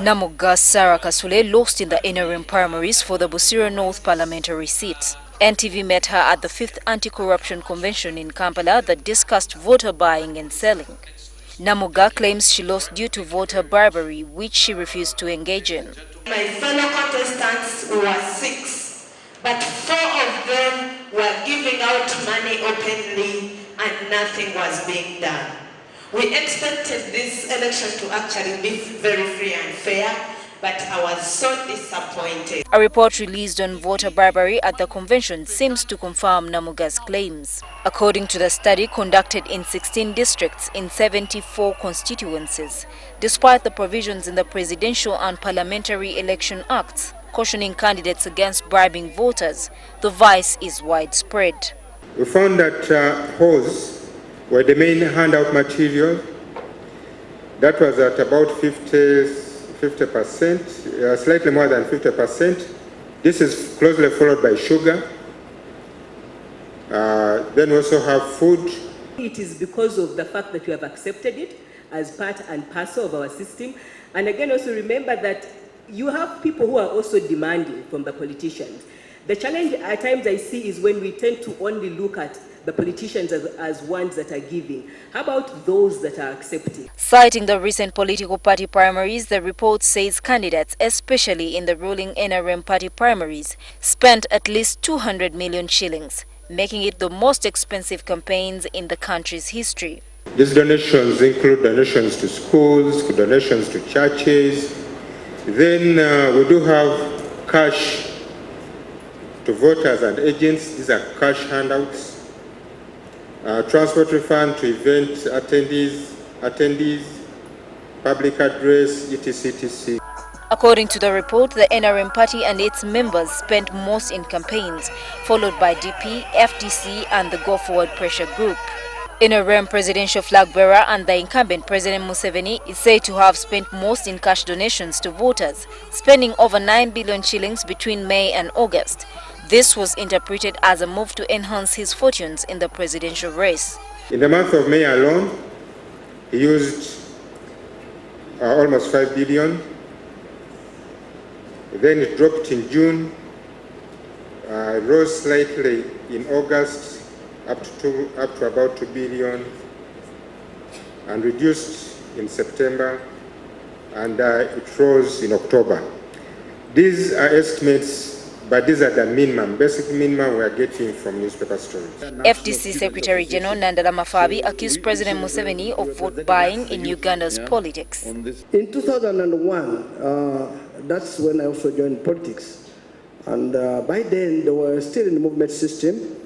Namuga Sarah Kasule lost in the NRM primaries for the Busiro North parliamentary seat. NTV met her at the 5th Anti-Corruption Convention in Kampala that discussed voter buying and selling. Namuga claims she lost due to voter bribery, which she refused to engage in. My fellow contestants were 6, but 4 of them were giving out money openly and nothing was being done. We expected this election to actually be very free and fair, but I was so disappointed. A report released on voter bribery at the convention seems to confirm Namuga's claims. According to the study conducted in 16 districts in 74 constituencies, despite the provisions in the Presidential and Parliamentary Election Acts cautioning candidates against bribing voters, the vice is widespread. We found that hoes were the main handout material. That was at about 50%, slightly more than 50%. This is closely followed by sugar. Then we also have food. It is because of the fact that we have accepted it as part and parcel of our system. And again, also remember that you have people who are also demanding from the politicians. The challenge at times I see is when we tend to only look at the politicians as ones that are giving. How about those that are accepting? Citing the recent political party primaries, the report says candidates, especially in the ruling NRM party primaries, spent at least 200 million shillings, making it the most expensive campaigns in the country's history. These donations include donations to schools, donations to churches. Then we do have cash to voters and agents. These are cash handouts. Transport refund to event attendees, public address, etc. According to the report, the NRM party and its members spent most in campaigns, followed by DP, FDC and the Go Forward Pressure Group. NRM presidential flag bearer and the incumbent President Museveni is said to have spent most in cash donations to voters, spending over 9 billion shillings between May and August. This was interpreted as a move to enhance his fortunes in the presidential race. In the month of May alone, he used almost 5 billion. Then it dropped in June, rose slightly in August, up to about 2 billion, and reduced in September, and it rose in October. These are estimates, but these are the minimum, basic minimum we are getting from newspaper stories. FDC Secretary General Nandala Mafabi accused President Museveni of vote buying in Uganda's politics. In 2001, that's when I also joined politics. And by then, they were still in the movement system.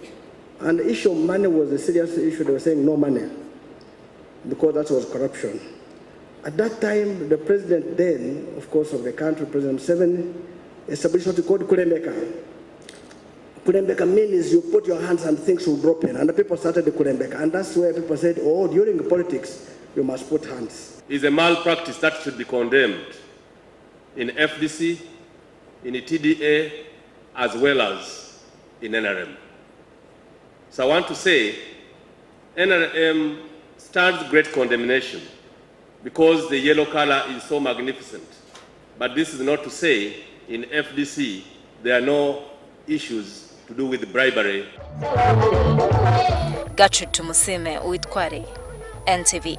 And the issue of money was a serious issue. They were saying no money, because that was corruption. At that time, the president then, of course, of the country, President Museveni, established what we call Kulembeka. Kulembeka means you put your hands and things will drop in. And the people started the Kulembeka. And that's where people said, oh, during the politics, you must put hands. It's a malpractice that should be condemned in FDC, in the TDA, as well as in NRM. So I want to say, NRM stands great condemnation because the yellow color is so magnificent. But this is not to say in FDC there are no issues to do with bribery. Gertrude Tumusime with Kware, NTV.